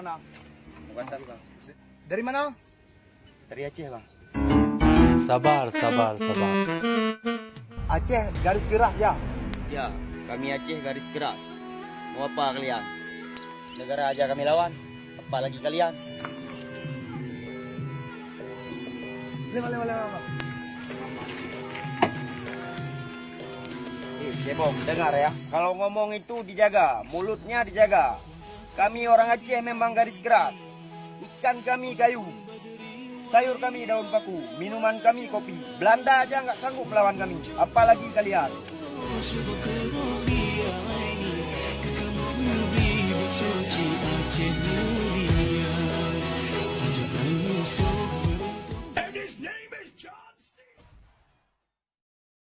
mana? Bukan bang. Dari mana? Dari Aceh bang. Sabar. Aceh, garis keras ya. Ya, kami Aceh garis keras. Mau apa kalian? Negara aja kami lawan. Apalagi kalian? Lima. Cebong, dengar ya. Kalau ngomong itu dijaga, mulutnya dijaga. Kami orang Aceh memang garis keras. Ikan kami kayu. Sayur kami daun paku. Minuman kami kopi. Belanda aja nggak sanggup melawan kami. Apalagi kalian. Kamu lebih bersuci Aceh.